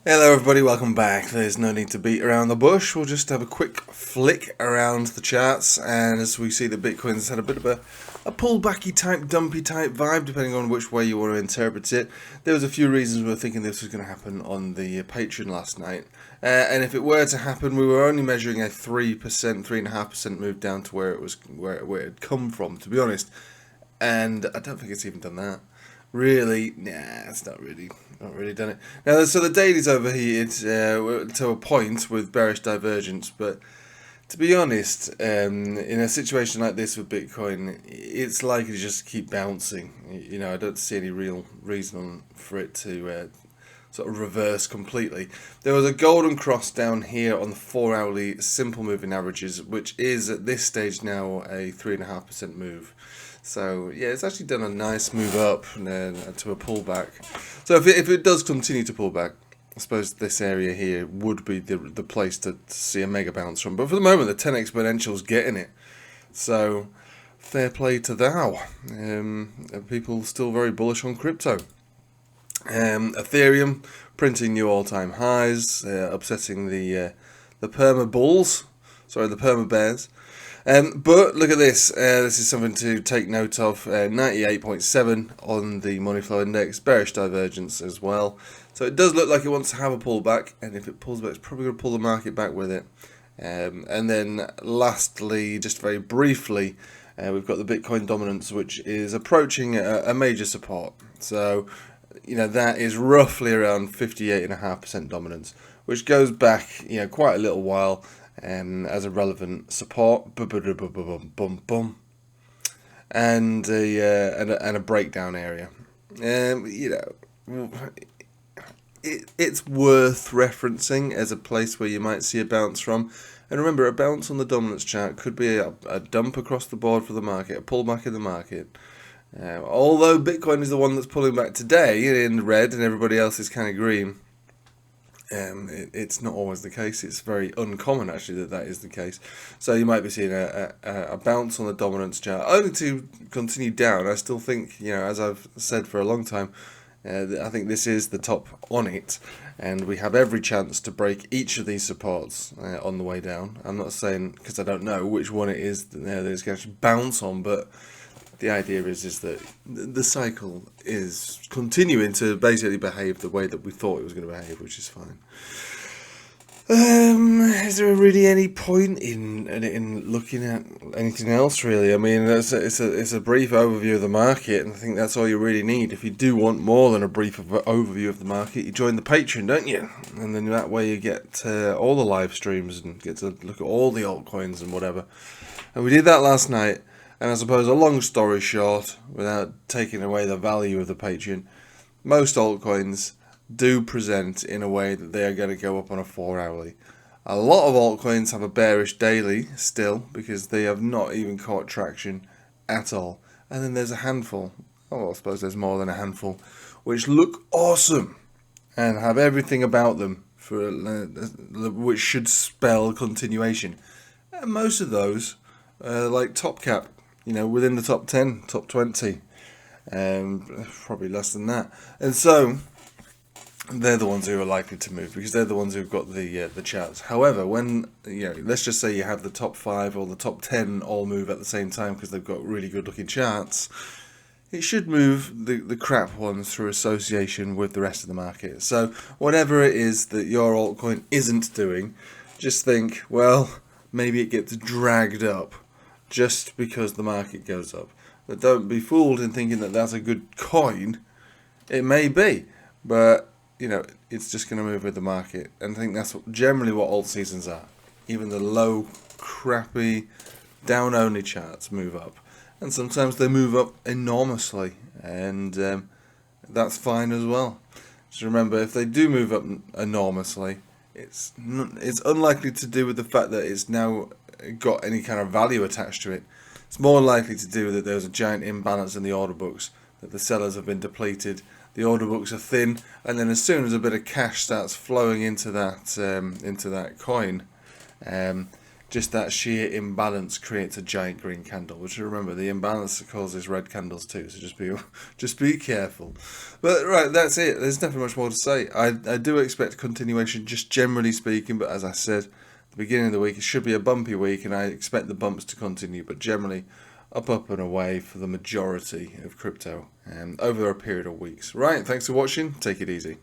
Hello everybody, welcome back. There's no need to beat around the bush. We'll just have a quick flick around the charts, and as we see, the Bitcoin's had a bit of a pullbacky type, dumpy type vibe, depending on which way you want to interpret it. There was a few reasons we were thinking this was going to happen on the Patreon last night, and if it were to happen, we were only measuring a 3%, 3.5% move down to where it had come from, to be honest. And I don't think it's even done that. Really, nah, it's not really done it. Now, so the daily's overheated to a point with bearish divergence, but to be honest, in a situation like this with Bitcoin, it's likely to just keep bouncing. You know, I don't see any real reason for it to sort of reverse completely. There was a golden cross down here on the 4-hourly simple moving averages, which is at this stage now a 3.5% move. So yeah, it's actually done a nice move up and then to a pullback. So if it does continue to pull back, I suppose this area here would be the place to see a mega bounce from. But for the moment, the 10 exponential's getting it. So fair play to thou. People still very bullish on crypto. Ethereum printing new all-time highs, upsetting the perma bulls. Sorry, the perma bears. But look at this. This is something to take note of. 98.7 on the money flow index, bearish divergence as well. So it does look like it wants to have a pullback, and if it pulls back, it's probably going to pull the market back with it. And then lastly, just very briefly, we've got the Bitcoin dominance, which is approaching a major support. So, you know, that is roughly around 58.5% dominance, which goes back, you know, quite a little while. As a relevant support, and a breakdown area. You know, it's worth referencing as a place where you might see a bounce from. And remember, a bounce on the dominance chart could be a dump across the board for the market, a pullback in the market. Although Bitcoin is the one that's pulling back today in red and everybody else is kind of green. It's not always the case. It's very uncommon, actually, that is the case. So you might be seeing a bounce on the dominance chart, only to continue down. I still think, you know, as I've said for a long time, I think this is the top on it, and we have every chance to break each of these supports on the way down. I'm not saying, because I don't know which one it is that it's going to bounce on, but the idea is that the cycle is continuing to basically behave the way that we thought it was going to behave, which is fine. Is there really any point in looking at anything else, really? I mean, it's a brief overview of the market, and I think that's all you really need. If you do want more than a brief overview of the market, you join the Patreon, don't you? And then that way you get all the live streams and get to look at all the altcoins and whatever. And we did that last night. And I suppose, a long story short, without taking away the value of the Patreon, most altcoins do present in a way that they are going to go up on a 4-hourly. A lot of altcoins have a bearish daily still, because they have not even caught traction at all. And then there's a handful, I suppose there's more than a handful, which look awesome and have everything about them for which should spell continuation. And most of those are like top cap. You know, within the top 10, top 20, probably less than that. And so, they're the ones who are likely to move, because they're the ones who've got the charts. However, when, you know, let's just say you have the top 5 or the top 10 all move at the same time because they've got really good looking charts, it should move the crap ones through association with the rest of the market. So, whatever it is that your altcoin isn't doing, just think, well, maybe it gets dragged up just because the market goes up. But don't be fooled in thinking that that's a good coin. It may be, but, you know, it's just going to move with the market. And I think that's generally what Altseasons are. Even the low, crappy, down-only charts move up. And sometimes they move up enormously. And that's fine as well. Just remember, if they do move up enormously, it's unlikely to do with the fact that it's now got any kind of value attached to it. It's more likely to do with that there's a giant imbalance in the order books, that the sellers have been depleted, the order books are thin, and then as soon as a bit of cash starts flowing into that coin, just that sheer imbalance creates a giant green candle, which remember, the imbalance causes red candles too, so just be careful. But right, that's it. There's nothing much more to say. I do expect continuation, just generally speaking, but as I said at the beginning of the week, it should be a bumpy week, and I expect the bumps to continue, but generally up and away for the majority of crypto over a period of weeks. Right, thanks for watching. Take it easy.